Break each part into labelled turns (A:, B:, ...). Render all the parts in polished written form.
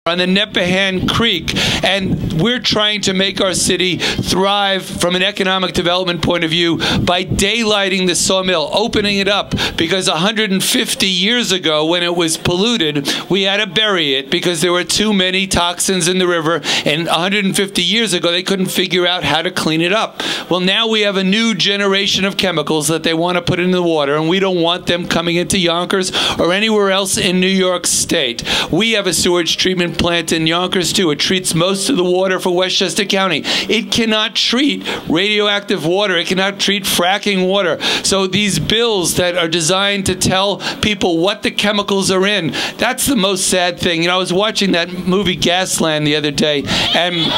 A: on the Nepehan Creek, and we're trying to make our city thrive from an economic development point of view by daylighting the sawmill, opening it up, because 150 years ago when it was polluted, we had to bury it because there were too many toxins in the river, and 150 years ago they couldn't figure out how to clean it up. Well, now we have a new generation of chemicals that they want to put into the water, and we don't want them coming into Yonkers or anywhere else in New York State. We have a sewage treatment plant in Yonkers too. It treats most of the water for Westchester County. It cannot treat radioactive water. It cannot treat fracking water. So these bills that are designed to tell people what the chemicals are in, that's the most sad thing. You know, I was watching that movie Gasland the other day, and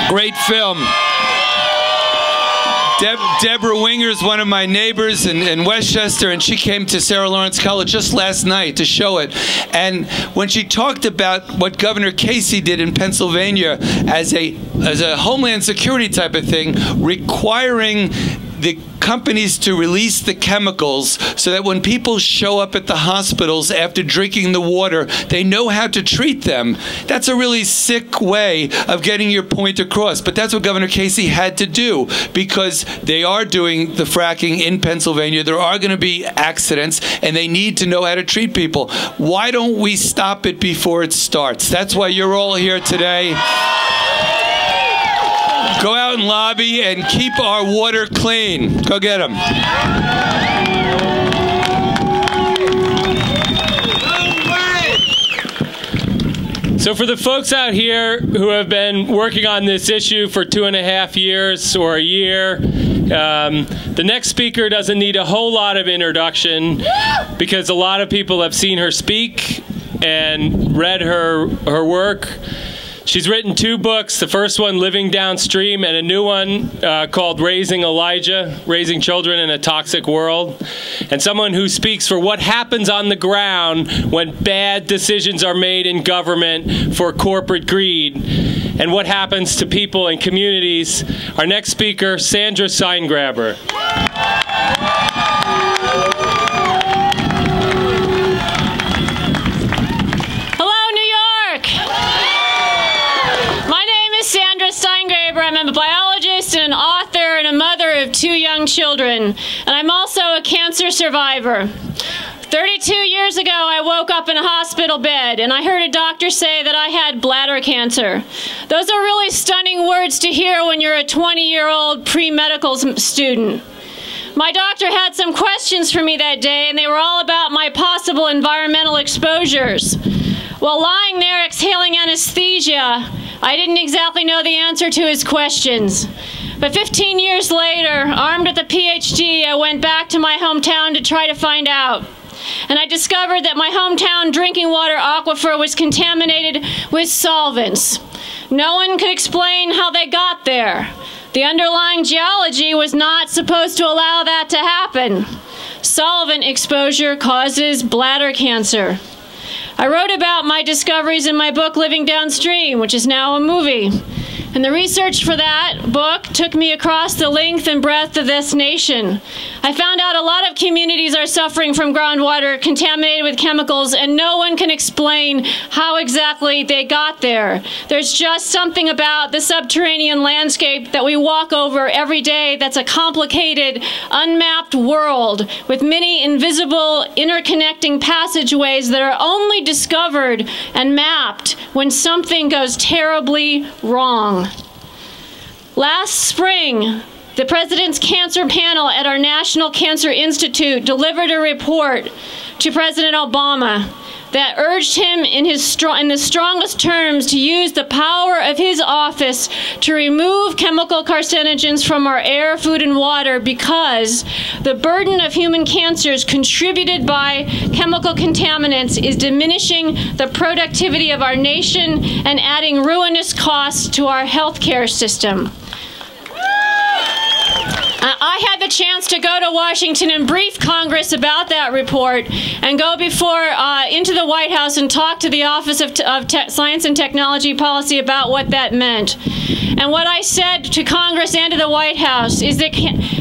A: great film. Deborah Winger's one of my neighbors in Westchester, and she came to Sarah Lawrence College just last night to show it. And when she talked about what Governor Casey did in Pennsylvania as a homeland security type of thing, requiring the companies to release the chemicals so that when people show up at the hospitals after drinking the water, they know how to treat them. That's a really sick way of getting your point across. But that's what Governor Casey had to do, because they are doing the fracking in Pennsylvania. There are going to be accidents, and they need to know how to treat people. Why don't we stop it before it starts? That's why you're all here today. Go out and lobby and keep our water clean. Go get them.
B: So for the folks out here who have been working on this issue for 2.5 years or a year, the next speaker doesn't need a whole lot of introduction because a lot of people have seen her speak and read her work. She's written 2 books, the first one, Living Downstream, and a new one called Raising Elijah, Raising Children in a Toxic World. And someone who speaks for what happens on the ground when bad decisions are made in government for corporate greed, and what happens to people and communities. Our next speaker, Sandra Steingraber.
C: Sandra Steingraber. I'm a biologist and an author and a mother of 2 young children. And I'm also a cancer survivor. 32 years ago, I woke up in a hospital bed and I heard a doctor say that I had bladder cancer. Those are really stunning words to hear when you're a 20-year-old pre-medical student. My doctor had some questions for me that day, and they were all about my possible environmental exposures. While lying there exhaling anesthesia, I didn't exactly know the answer to his questions. But 15 years later, armed with a Ph.D., I went back to my hometown to try to find out. And I discovered that my hometown drinking water aquifer was contaminated with solvents. No one could explain how they got there. The underlying geology was not supposed to allow that to happen. Solvent exposure causes bladder cancer. I wrote about my discoveries in my book, Living Downstream, which is now a movie. And the research for that book took me across the length and breadth of this nation. I found out a lot of communities are suffering from groundwater contaminated with chemicals, and no one can explain how exactly they got there. There's just something about the subterranean landscape that we walk over every day that's a complicated, unmapped world with many invisible, interconnecting passageways that are only discovered and mapped when something goes terribly wrong. Last spring, the President's Cancer Panel at our National Cancer Institute delivered a report to President Obama that urged him in the strongest terms to use the power of his office to remove chemical carcinogens from our air, food, and water, because the burden of human cancers contributed by chemical contaminants is diminishing the productivity of our nation and adding ruinous costs to our healthcare system. I had the chance to go to Washington and brief Congress about that report and go into the White House and talk to the Office of Science and Technology Policy about what that meant. And what I said to Congress and to the White House is that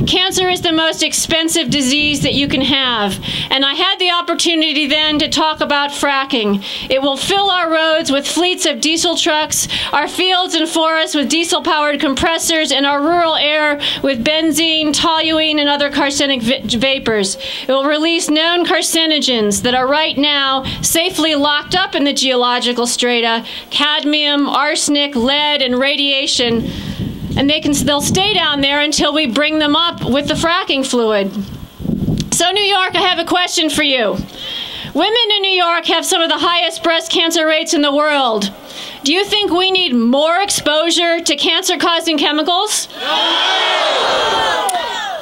C: cancer is the most expensive disease that you can have. And I had the opportunity then to talk about fracking. It will fill our roads with fleets of diesel trucks, our fields and forests with diesel-powered compressors, and our rural air with benzene, toluene, and other carcinic vapors. It will release known carcinogens that are right now safely locked up in the geological strata: cadmium, arsenic, lead, and radiation. And they'll stay down there until we bring them up with the fracking fluid. So New York, I have a question for you. Women in New York have some of the highest breast cancer rates in the world. Do you think we need more exposure to cancer-causing chemicals?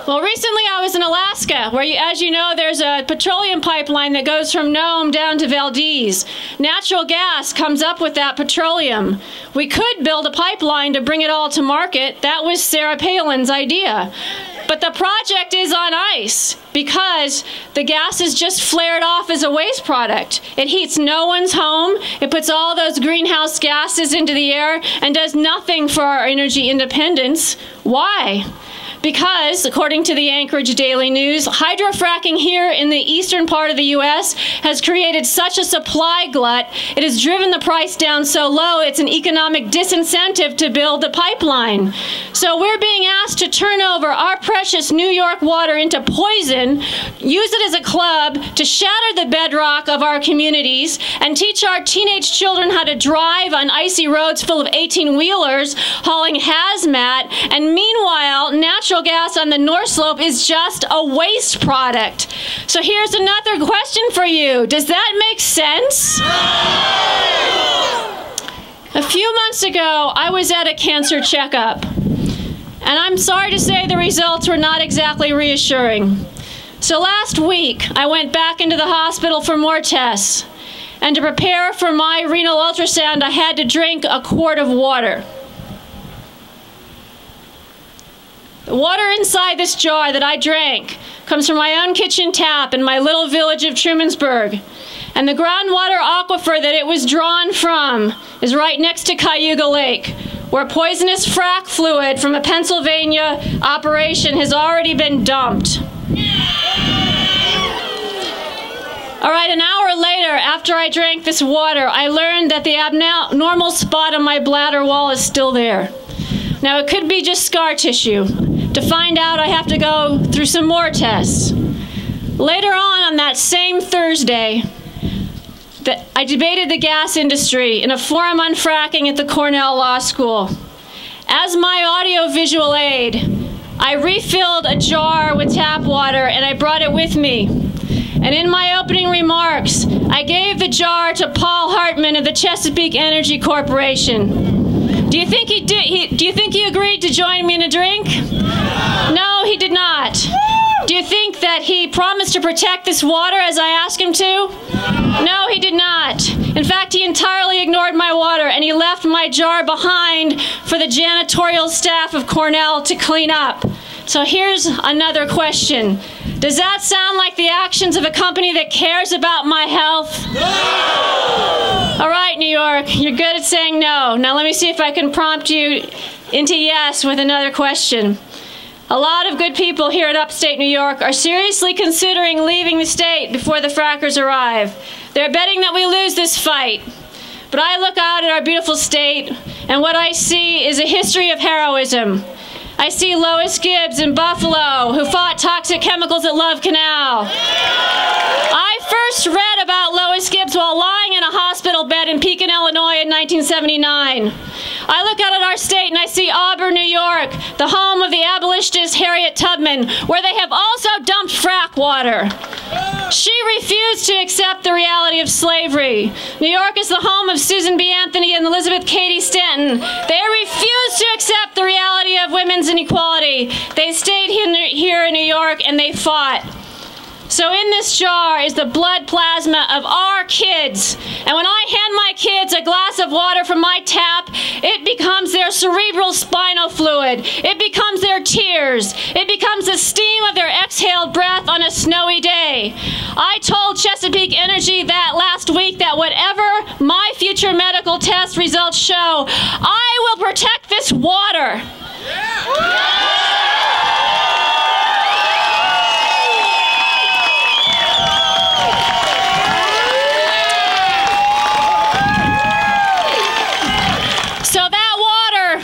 C: Well, recently I was in Alaska, where, as you know, there's a petroleum pipeline that goes from Nome down to Valdez. Natural gas comes up with that petroleum. We could build a pipeline to bring it all to market. That was Sarah Palin's idea. But the project is on ice because the gas is just flared off as a waste product. It heats no one's home. It puts all those greenhouse gases into the air and does nothing for our energy independence. Why? Because, according to the Anchorage Daily News, hydrofracking here in the eastern part of the U.S. has created such a supply glut, it has driven the price down so low it's an economic disincentive to build the pipeline. So we're being asked to turn over our precious New York water into poison, use it as a club to shatter the bedrock of our communities, and teach our teenage children how to drive on icy roads full of 18-wheelers hauling hazmat, and meanwhile, natural gas on the North Slope is just a waste product. So here's another question for you. Does that make sense? A few months ago, I was at a cancer checkup, and I'm sorry to say the results were not exactly reassuring. So last week, I went back into the hospital for more tests, and to prepare for my renal ultrasound, I had to drink a quart of water. The water inside this jar that I drank comes from my own kitchen tap in my little village of Trumansburg. And the groundwater aquifer that it was drawn from is right next to Cayuga Lake, where poisonous frack fluid from a Pennsylvania operation has already been dumped. All right, an hour later, after I drank this water, I learned that the abnormal spot on my bladder wall is still there. Now, it could be just scar tissue. To find out, I have to go through some more tests. Later on that same Thursday, I debated the gas industry in a forum on fracking at the Cornell Law School. As my audio-visual aid, I refilled a jar with tap water and I brought it with me. And in my opening remarks, I gave the jar to Paul Hartman of the Chesapeake Energy Corporation. Do you think he did? Do you think he agreed to join me in a drink? No, he did not. Do you think that he promised to protect this water as I asked him to? No, he did not. In fact, he entirely ignored my water and he left my jar behind for the janitorial staff of Cornell to clean up. So here's another question. Does that sound like the actions of a company that cares about my health? No! All right, New York, you're good at saying no. Now let me see if I can prompt you into yes with another question. A lot of good people here at upstate New York are seriously considering leaving the state before the frackers arrive. They're betting that we lose this fight. But I look out at our beautiful state, and what I see is a history of heroism. I see Lois Gibbs in Buffalo, who fought toxic chemicals at Love Canal. I first read about Lois Gibbs while lying in a hospital bed in Pekin, Illinois in 1979. I look out at our state and I see Auburn, New York, the home of the abolitionist Harriet Tubman, where they have also dumped frack water. She refused to accept the reality of slavery. New York is the home of Susan B. Anthony and Elizabeth Cady Stanton. They refused to accept the reality of women's inequality. They stayed here in New York and they fought. So in this jar is the blood plasma of our kids. And when I hand my kids a glass of water from my tap, it becomes their cerebral spinal fluid. It becomes their tears. It becomes the steam of their exhaled breath on a snowy day. I told Chesapeake Energy that last week that whatever my future medical test results show, I will protect this water. So that water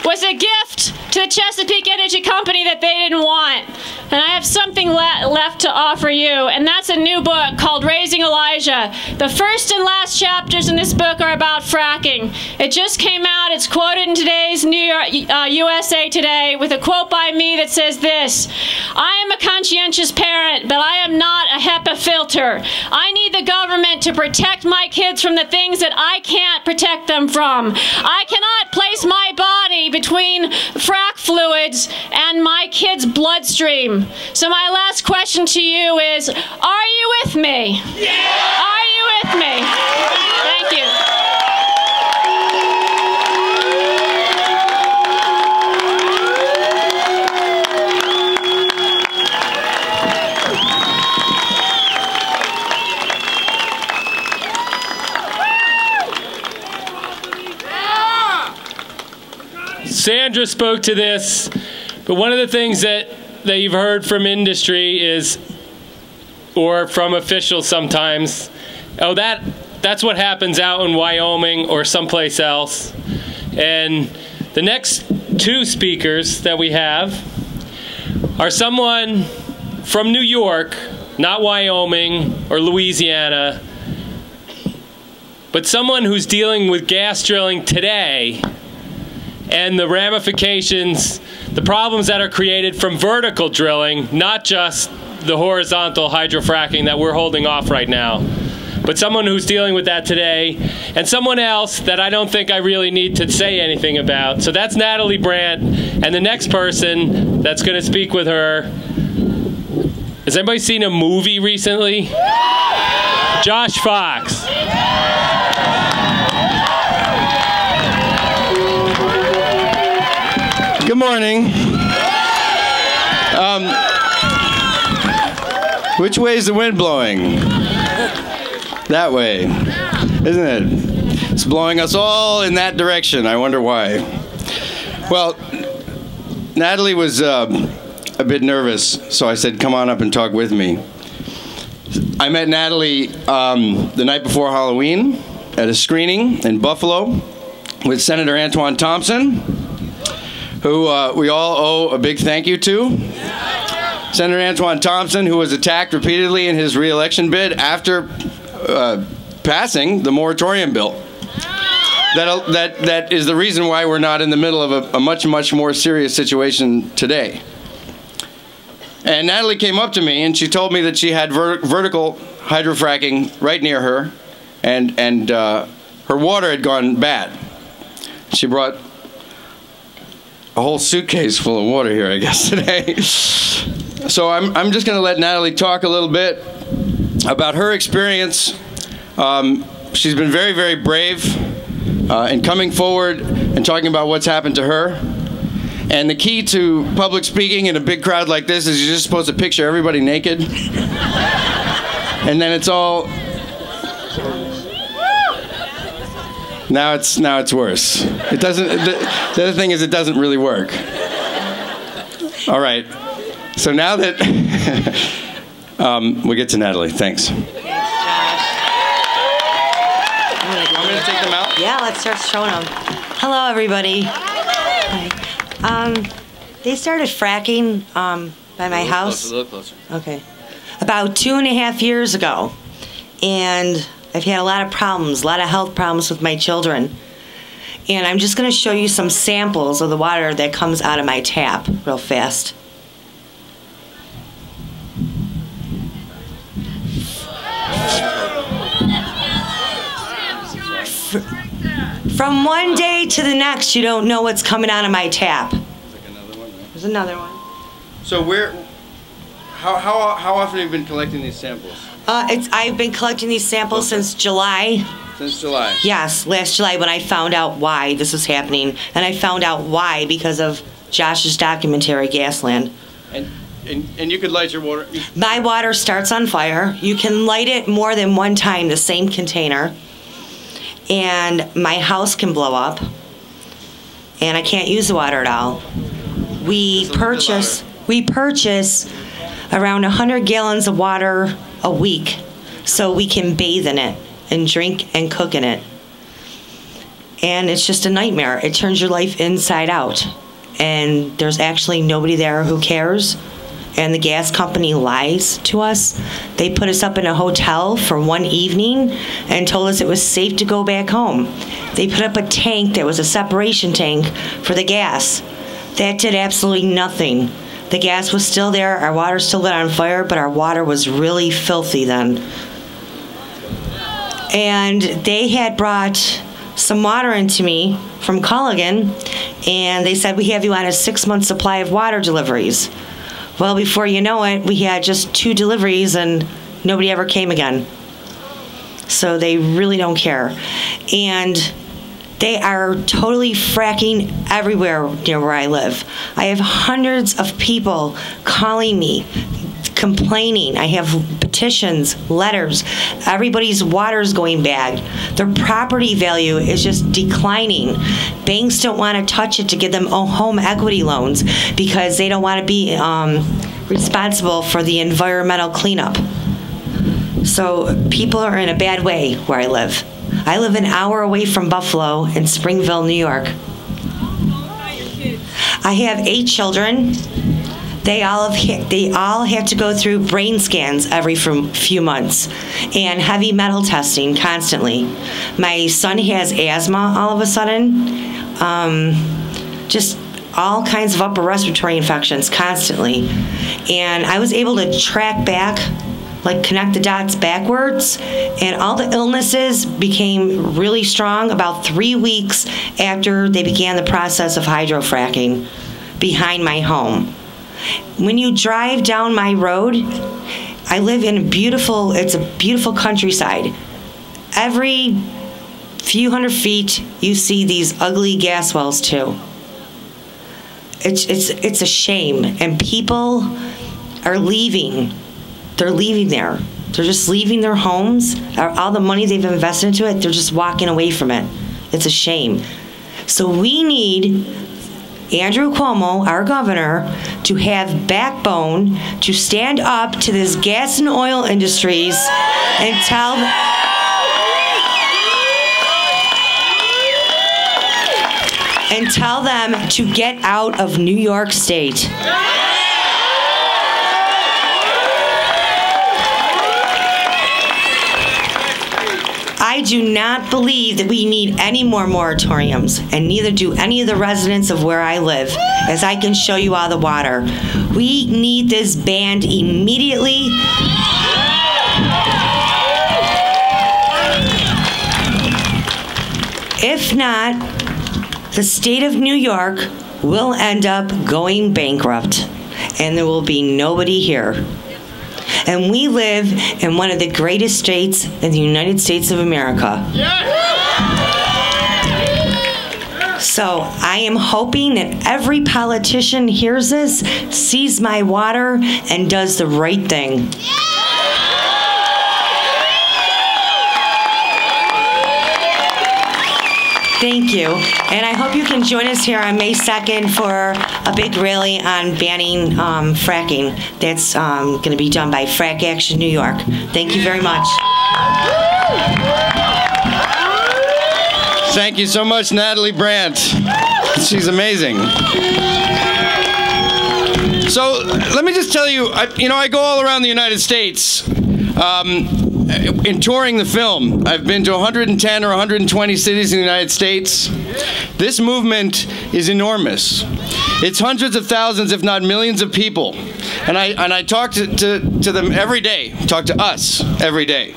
C: was a gift to the Chesapeake Energy Company that they didn't want. And I have something left to offer you, and that's a new book called Raising Elijah. The first and last chapters in this book are about fracking. It just came out. It's quoted in today's New York, USA Today with a quote by me that says this: I am a conscientious parent, but I am not a HEPA filter. I need the government to protect my kids from the things that I can't protect them from. I cannot place my body between frack fluids and my kids' bloodstream. So my last question to you is, are you with me? Yeah! Are you with me? Thank you.
B: Sandra spoke to this, but one of the things that you've heard from industry is, or from officials sometimes, oh, that's what happens out in Wyoming or someplace else. And the next two speakers that we have are someone from New York, not Wyoming or Louisiana, but someone who's dealing with gas drilling today and the ramifications, the problems that are created from vertical drilling, not just the horizontal hydrofracking that we're holding off right now, but someone who's dealing with that today, and someone else that I don't think I really need to say anything about. So that's Natalie Brant, and the next person that's going to speak with her, has anybody seen a movie recently? Josh Fox.
D: Good morning. Which way is the wind blowing? That way, isn't it? It's blowing us all in that direction. I wonder why. Well, Natalie was a bit nervous, so I said, come on up and talk with me. I met Natalie the night before Halloween at a screening in Buffalo with Senator Antoine Thompson, who we all owe a big thank you to. Senator Antoine Thompson, who was attacked repeatedly in his re-election bid after passing the moratorium bill. That is the reason why we're not in the middle of a much, much more serious situation today. And Natalie came up to me and she told me that she had vertical hydrofracking right near her, and her water had gone bad. She brought a whole suitcase full of water here, I guess, today. So I'm just going to let Natalie talk a little bit about her experience. She's been very, very brave in coming forward and talking about what's happened to her. And the key to public speaking in a big crowd like this is you're just supposed to picture everybody naked. And then it's all... Now it's worse. It doesn't. The other thing is it doesn't really work. All right. So now that we get to Natalie, thanks.
E: Thanks, Josh.
D: Want me to take them out?
E: Yeah, let's start showing them. Hello, everybody. Hi. They started fracking by my house.
D: A little closer.
E: Okay. About 2.5 years ago, and I've had a lot of problems, a lot of health problems with my children. And I'm just going to show you some samples of the water that comes out of my tap real fast. From one day to the next, you don't know what's coming out of my tap.
D: Like another one, right?
E: There's another one.
D: So How often have you been collecting these samples?
E: I've been collecting these samples since July.
D: Since July?
E: Yes, last July when I found out why this was happening. And I found out why because of Josh's documentary, Gasland.
D: And you could light your water?
E: My water starts on fire. You can light it more than one time, the same container. And my house can blow up. And I can't use the water at all. We purchase around 100 gallons of water a week so we can bathe in it and drink and cook in it. And it's just a nightmare. It turns your life inside out. And there's actually nobody there who cares. And the gas company lies to us. They put us up in a hotel for one evening and told us it was safe to go back home. They put up a tank that was a separation tank for the gas. That did absolutely nothing. The gas was still there, our water still lit on fire, but our water was really filthy then. And they had brought some water into me from Culligan, and they said, we have you on a 6-month supply of water deliveries. Well, before you know it, we had just 2 deliveries and nobody ever came again. So they really don't care. And they are totally fracking everywhere near where I live. I have hundreds of people calling me, complaining. I have petitions, letters. Everybody's water's going bad. Their property value is just declining. Banks don't want to touch it to give them home equity loans because they don't want to be responsible for the environmental cleanup. So people are in a bad way where I live. I live an hour away from Buffalo in Springville, New York. I have 8 children. They all have to go through brain scans every few months and heavy metal testing constantly. My son has asthma all of a sudden, just all kinds of upper respiratory infections constantly. And I was able to track back, like connect the dots backwards, and all the illnesses became really strong about 3 weeks after they began the process of hydrofracking behind my home. When you drive down my road, I live in it's a beautiful countryside. Every few hundred feet, you see these ugly gas wells too. It's a shame, and people are leaving. They're leaving there. They're just leaving their homes. All the money they've invested into it, they're just walking away from it. It's a shame. So we need Andrew Cuomo, our governor, to have backbone to stand up to this gas and oil industries and tell them to get out of New York State. I do not believe that we need any more moratoriums, and neither do any of the residents of where I live, as I can show you all the water. We need this banned immediately. If not, the state of New York will end up going bankrupt, and there will be nobody here. And we live in one of the greatest states in the United States of America. So I am hoping that every politician hears this, sees my water, and does the right thing. Thank you. And I hope you can join us here on May 2nd for a big rally on banning fracking. That's going to be done by Frack Action New York. Thank you very much.
D: Thank you so much, Natalie Brant. She's amazing. So let me just tell you, I go all around the United States. In touring the film, I've been to 110 or 120 cities in the United States. This movement is enormous. It's hundreds of thousands, if not millions of people. And I talk to them every day, talk to us every day.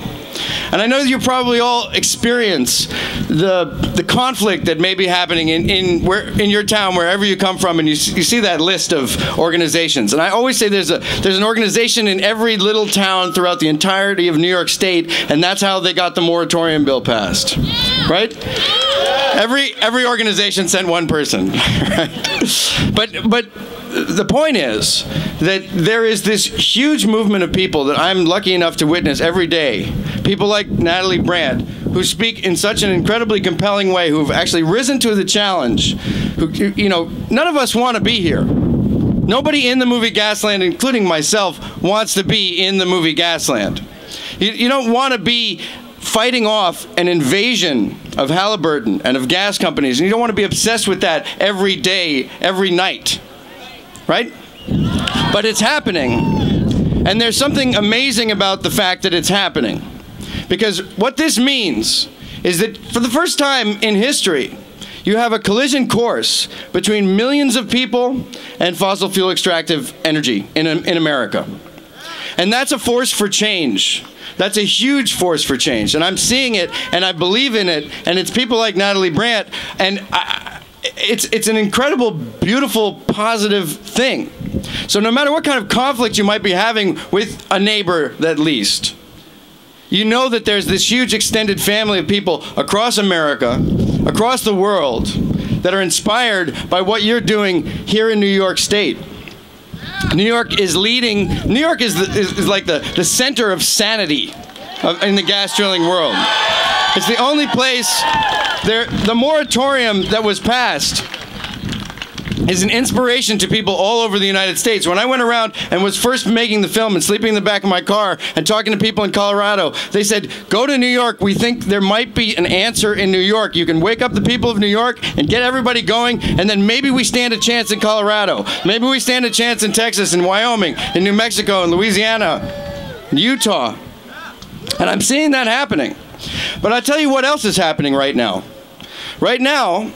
D: And I know that you probably all experience the conflict that may be happening in your town, wherever you come from, and you see that list of organizations. And I always say there's an organization in every little town throughout the entirety of New York State, and that's how they got the moratorium bill passed, right? Every organization sent one person, right? But the point is that there is this huge movement of people that I'm lucky enough to witness every day. People like Natalie Brant, who speak in such an incredibly compelling way, who have actually risen to the challenge. You know, none of us want to be here. Nobody in the movie Gasland, including myself, wants to be in the movie Gasland. You don't want to be fighting off an invasion of Halliburton and of gas companies, and you don't want to be obsessed with that every day, every night. Right? But it's happening. And there's something amazing about the fact that it's happening. Because what this means is that for the first time in history, you have a collision course between millions of people and fossil fuel extractive energy in America. And that's a force for change. That's a huge force for change. And I'm seeing it, and I believe in it, and it's people like Natalie Brant, and it's an incredible, beautiful, positive thing. So no matter what kind of conflict you might be having with a neighbor, at least, you know that there's this huge extended family of people across America, across the world, that are inspired by what you're doing here in New York State. New York is leading. New York is like the center of sanity in the gas drilling world. It's the only place. The moratorium that was passed is an inspiration to people all over the United States. When I went around and was first making the film and sleeping in the back of my car and talking to people in Colorado, they said, go to New York. We think there might be an answer in New York. You can wake up the people of New York and get everybody going, and then maybe we stand a chance in Colorado. Maybe we stand a chance in Texas, in Wyoming, in New Mexico, in Louisiana, in Utah. And I'm seeing that happening. But I'll tell you what else is happening right now. Right now,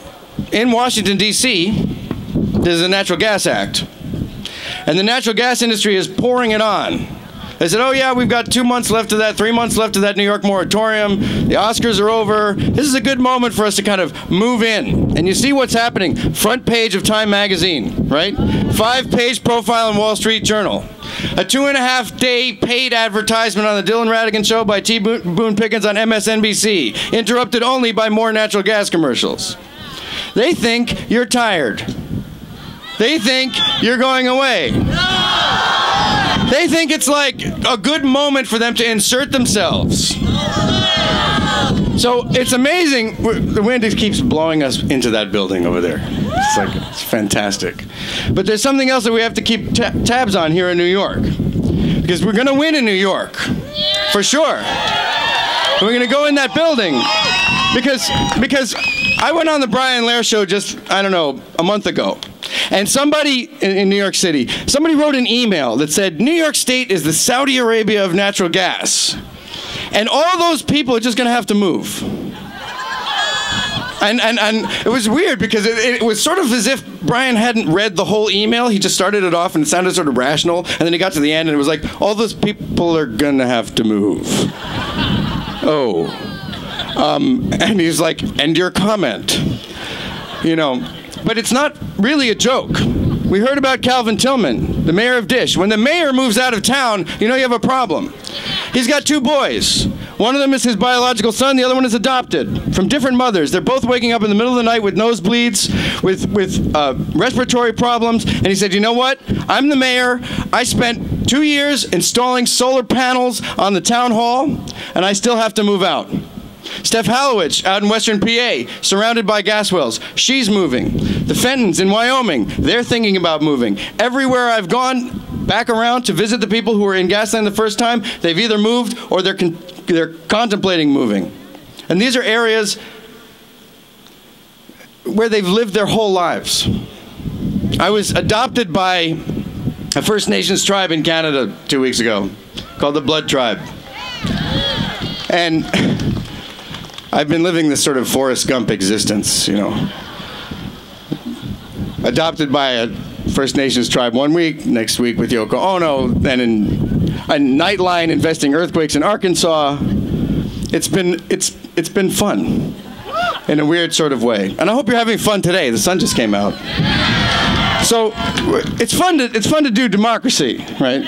D: in Washington, D.C., there's a Natural Gas Act. And the natural gas industry is pouring it on. They said, oh yeah, we've got 2 months left of that, 3 months left of that New York moratorium. The Oscars are over. This is a good moment for us to kind of move in. And you see what's happening. Front page of Time magazine, right? 5-page profile in Wall Street Journal. A 2.5-day paid advertisement on the Dylan Ratigan Show by T. Boone Pickens on MSNBC, interrupted only by more natural gas commercials. They think you're tired. They think you're going away. They think it's like a good moment for them to insert themselves. So it's amazing. The wind just keeps blowing us into that building over there. It's fantastic. But there's something else that we have to keep tabs on here in New York. Because we're going to win in New York. For sure. And we're going to go in that building. Because I went on the Brian Lair show just, I don't know, a month ago. And somebody in New York City, somebody wrote an email that said, New York State is the Saudi Arabia of natural gas. And all those people are just going to have to move. And it was weird because it was sort of as if Brian hadn't read the whole email. He just started it off and it sounded sort of rational. And then he got to the end and it was like, all those people are going to have to move. Oh. And he's like, and your comment. You know. But it's not really a joke. We heard about Calvin Tillman, the mayor of Dish. When the mayor moves out of town, you know you have a problem. He's got 2 boys. One of them is his biological son, the other one is adopted, from different mothers. They're both waking up in the middle of the night with nosebleeds, with respiratory problems. And he said, you know what? I'm the mayor. I spent 2 years installing solar panels on the town hall, and I still have to move out. Steph Hallowich out in western PA, surrounded by gas wells. She's moving. The Fentons in Wyoming, they're thinking about moving. Everywhere I've gone back around to visit the people who were in Gasland the first time, they've either moved or they're contemplating moving. And these are areas where they've lived their whole lives. I was adopted by a First Nations tribe in Canada 2 weeks ago called the Blood Tribe. And I've been living this sort of Forrest Gump existence, you know. Adopted by a First Nations tribe 1 week, next week with Yoko Ono, then in a Nightline investing earthquakes in Arkansas. it's been fun in a weird sort of way. And I hope you're having fun today. The sun just came out. So it's fun to do democracy, right?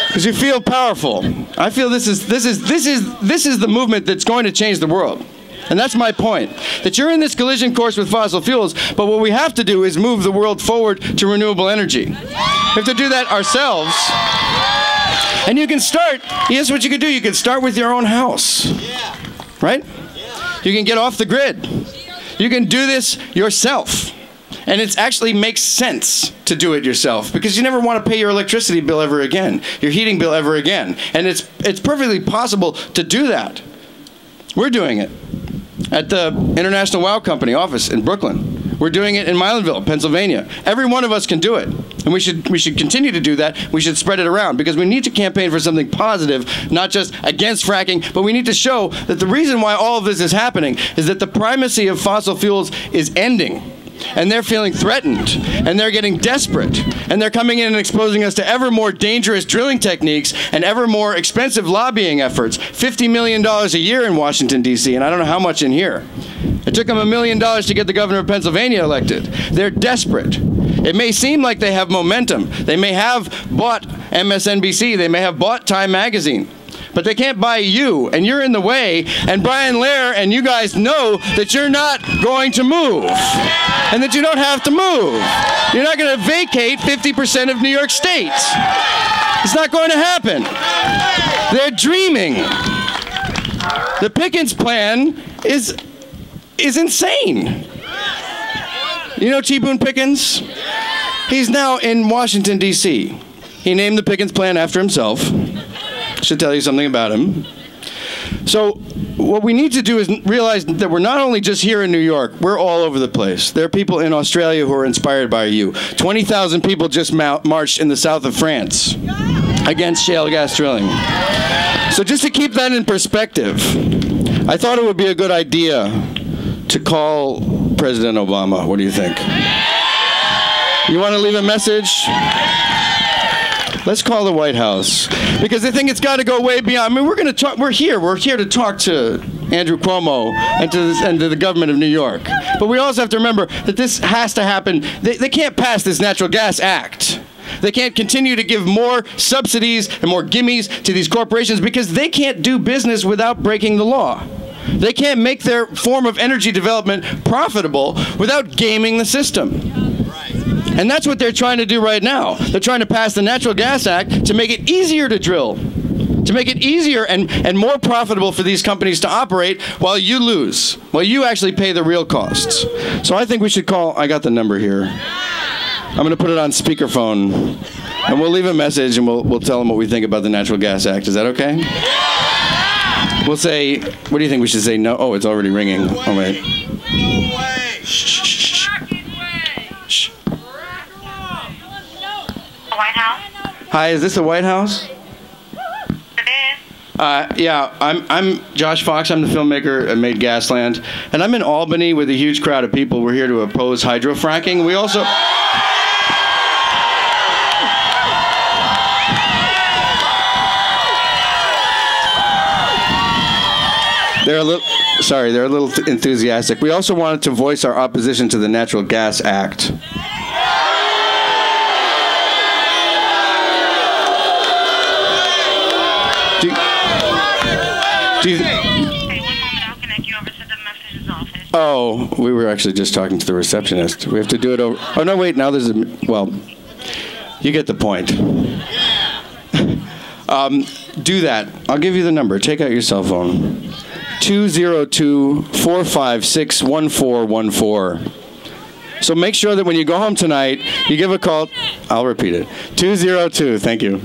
D: Because you feel powerful. I feel this is the movement that's going to change the world. And that's my point, that you're in this collision course with fossil fuels, but what we have to do is move the world forward to renewable energy. We have to do that ourselves. And you can start, here's what you can do, you can start with your own house, right? You can get off the grid. You can do this yourself. And it actually makes sense to do it yourself, because you never want to pay your electricity bill ever again, your heating bill ever again. And it's perfectly possible to do that. We're doing it at the International Wow Company office in Brooklyn. We're doing it in Milanville, Pennsylvania. Every one of us can do it. And we should continue to do that. We should spread it around, because we need to campaign for something positive, not just against fracking, but we need to show that the reason why all of this is happening is that the primacy of fossil fuels is ending. And they're feeling threatened, and they're getting desperate, and they're coming in and exposing us to ever more dangerous drilling techniques and ever more expensive lobbying efforts. $50 million a year in Washington, D.C., and I don't know how much in here. It took them $1 million to get the governor of Pennsylvania elected. They're desperate. It may seem like they have momentum. They may have bought MSNBC. They may have bought Time Magazine. But they can't buy you, and you're in the way, and Brian Lair and you guys know that you're not going to move, and that you don't have to move. You're not going to vacate 50% of New York State. It's not going to happen. They're dreaming. The Pickens plan is insane. You know T. Boone Pickens? He's now in Washington, D.C. He named the Pickens plan after himself. Should tell you something about him. So what we need to do is realize that we're not only just here in New York, we're all over the place. There are people in Australia who are inspired by you. 20,000 people just marched in the south of France against shale gas drilling. So just to keep that in perspective, I thought it would be a good idea to call President Obama. What do you think? You want to leave a message? Let's call the White House, because I think it's got to go way beyond. I mean, we're going to talk. We're here to talk to Andrew Cuomo and to the government of New York. But we also have to remember that this has to happen. They can't pass this Natural Gas Act. They can't continue to give more subsidies and more gimmies to these corporations, because they can't do business without breaking the law. They can't make their form of energy development profitable without gaming the system. And that's what they're trying to do right now. They're trying to pass the Natural Gas Act to make it easier to drill, to make it easier and more profitable for these companies to operate while you lose, while you actually pay the real costs. So I think we should call, I got the number here. I'm going to put it on speakerphone, and we'll leave a message, and we'll tell them what we think about the Natural Gas Act. Is that okay? We'll say, what do you think we should say? No? Oh, it's already ringing. Oh, wait.
F: White House?
D: Hi, is this the White House?
F: It is.
D: Yeah, I'm Josh Fox. I'm the filmmaker that made Gasland, and I'm in Albany with a huge crowd of people. We're here to oppose hydrofracking. We also... They're a little enthusiastic. We also wanted to voice our opposition to the Natural Gas Act.
F: Hey, one moment, I'll connect you over to the messages office.
D: Oh, we were actually just talking to the receptionist. We have to do it over... Oh, no, wait, now there's a... Well, you get the point. Do that. I'll give you the number. Take out your cell phone. 202-456-1414. So make sure that when you go home tonight, you give a call... I'll repeat it. 202, thank you.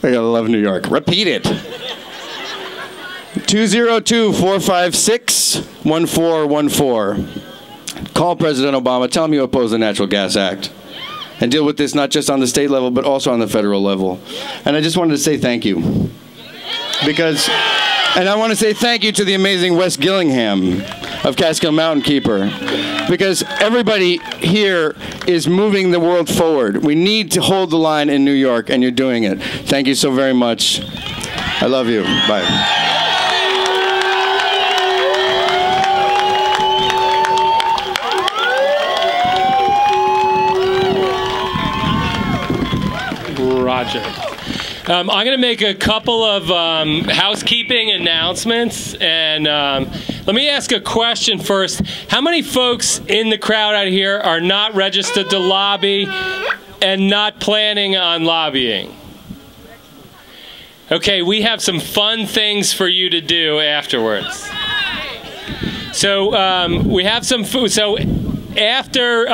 D: I gotta love New York. Repeat it. 202-456-1414. Call President Obama. Tell him you oppose the Natural Gas Act. And deal with this not just on the state level, but also on the federal level. And I just wanted to say thank you. And I want to say thank you to the amazing Wes Gillingham of Catskill Mountain Keeper. Because everybody here is moving the world forward. We need to hold the line in New York, and you're doing it. Thank you so very much. I love you. Bye.
B: Roger. I'm going to make a couple of housekeeping announcements, and let me ask a question first. How many folks in the crowd out here are not registered to lobby and not planning on lobbying? Okay, we have some fun things for you to do afterwards. So we have some food. So after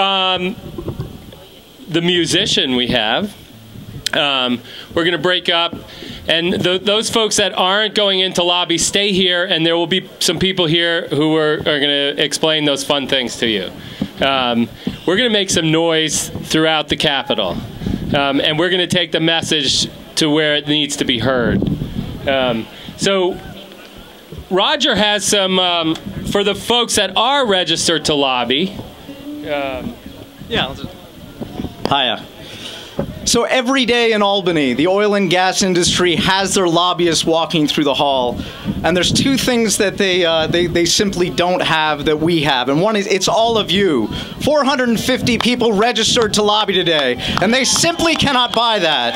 B: the musician we have, we're going to break up. And those folks that aren't going into lobby, stay here, and there will be some people here who are going to explain those fun things to you. We're going to make some noise throughout the Capitol, and we're going to take the message to where it needs to be heard. So Roger has some, for the folks that are registered to lobby.
G: Hiya. So every day in Albany, the oil and gas industry has their lobbyists walking through the hall. And there's two things that they simply don't have that we have. And one is, it's all of you. 450 people registered to lobby today. And they simply cannot buy that.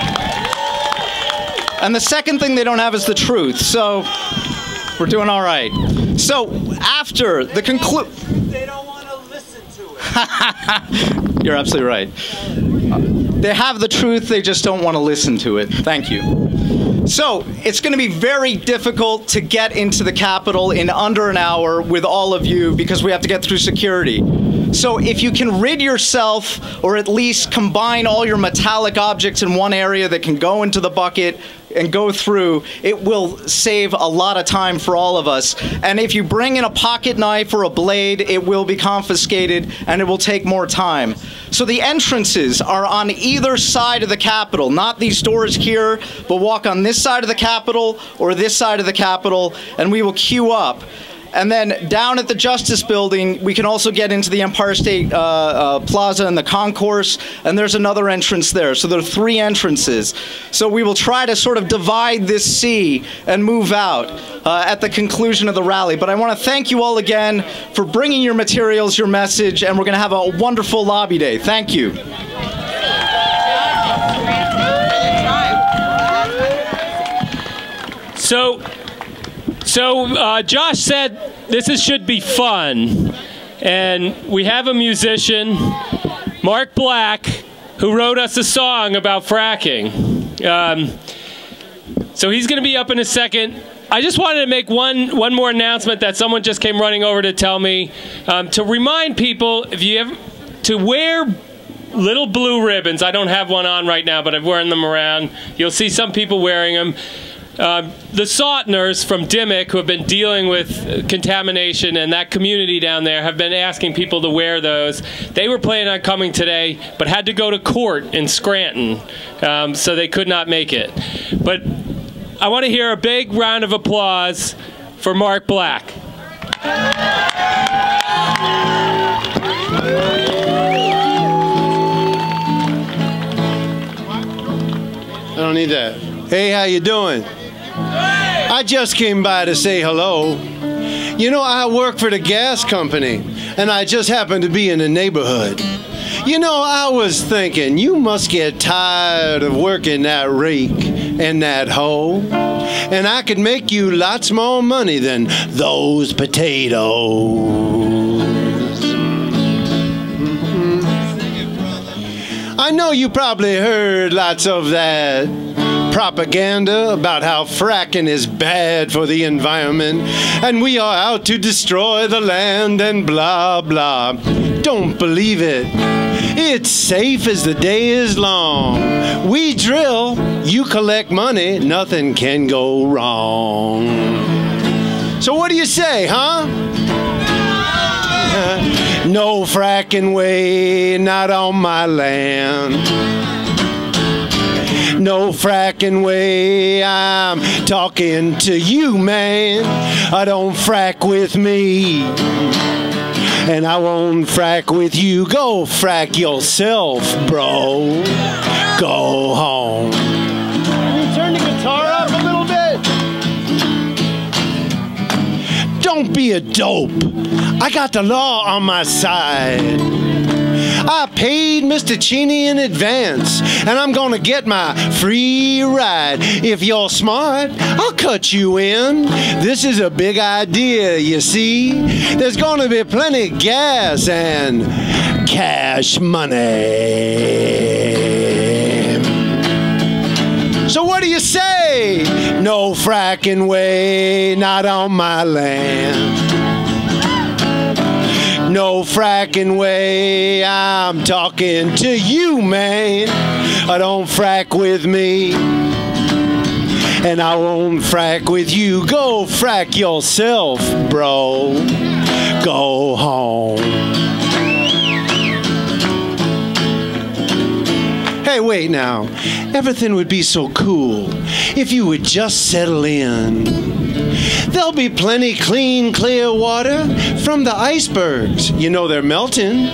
G: And the second thing they don't have is the truth. So we're doing all right. So after the conclusion... They don't want to listen to it. You're absolutely right. They have the truth, they just don't want to listen to it. Thank you. So, it's going to be very difficult to get into the Capitol in under an hour with all of you because we have to get through security. So if you can rid yourself, or at least combine all your metallic objects in one area that can go into the bucket and go through, it will save a lot of time for all of us. And if you bring in a pocket knife or a blade, it will be confiscated and it will take more time. So the entrances are on either side of the Capitol, not these doors here, but walk on this side of the Capitol or this side of the Capitol, and we will queue up. And then down at the Justice Building, we can also get into the Empire State Plaza and the concourse, and there's another entrance there. So there are 3 entrances. So we will try to sort of divide this sea and move out at the conclusion of the rally. But I want to thank you all again for bringing your materials, your message, and we're going to have a wonderful lobby day. Thank you.
B: So Josh said this should be fun, and we have a musician, Marc Black, who wrote us a song about fracking. So he's going to be up in a second. I just wanted to make one more announcement that someone just came running over to tell me, to remind people, if you have to wear little blue ribbons. I don't have one on right now, but I've worn them around. You'll see some people wearing them. The Sautners from Dimmock, who have been dealing with contamination, and that community down there have been asking people to wear those. They were planning on coming today, but had to go to court in Scranton, so they could not make it. But I want to hear a big round of applause for Marc Black.
H: I don't need that. Hey, how you doing? I just came by to say hello. You know, I work for the gas company, and I just happened to be in the neighborhood. You know, I was thinking, you must get tired of working that rake and that hoe, and I could make you lots more money than those potatoes. I know you probably heard lots of that propaganda about how fracking is bad for the environment and we are out to destroy the land and blah blah. Don't believe it. It's safe as the day is long. We drill, you collect money, nothing can go wrong. So what do you say, huh? No fracking way, not on my land. No fracking way, I'm talking to you, man. I don't frack with me, and I won't frack with you. Go frack yourself, bro. Go home. Can you turn the guitar up a little bit? Don't be a dope. I got the law on my side. I paid Mr. Cheney in advance, and I'm gonna get my free ride. If you're smart, I'll cut you in. This is a big idea, you see. There's gonna be plenty of gas and cash money. So what do you say? No fracking way, not on my land. No fracking way, I'm talking to you, man. Don't frack with me, and I won't frack with you. Go frack yourself, bro. Go home. Hey, wait now. Everything would be so cool if you would just settle in. There'll be plenty clean, clear water from the icebergs. You know they're melting.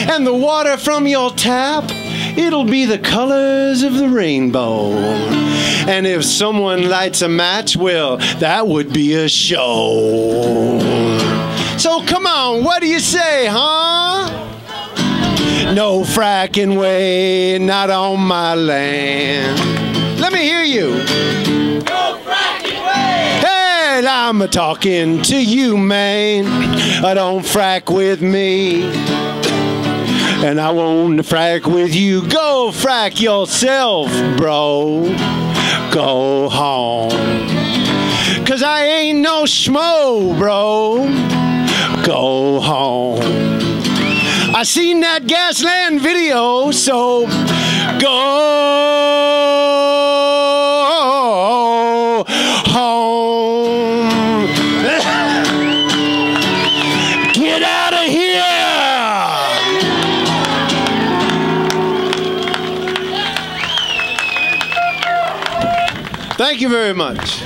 H: And the water from your tap, it'll be the colors of the rainbow. And if someone lights a match, well, that would be a show. So come on, what do you say, huh? No fracking way, not on my land. Let me hear you. No fracking way. Hey, I'm talking to you, man. Don't frack with me, and I won't frack with you. Go frack yourself, bro. Go home. 'Cause I ain't no schmo, bro. Go home. I seen that Gasland video, so go home. Get out of here! Thank you very much.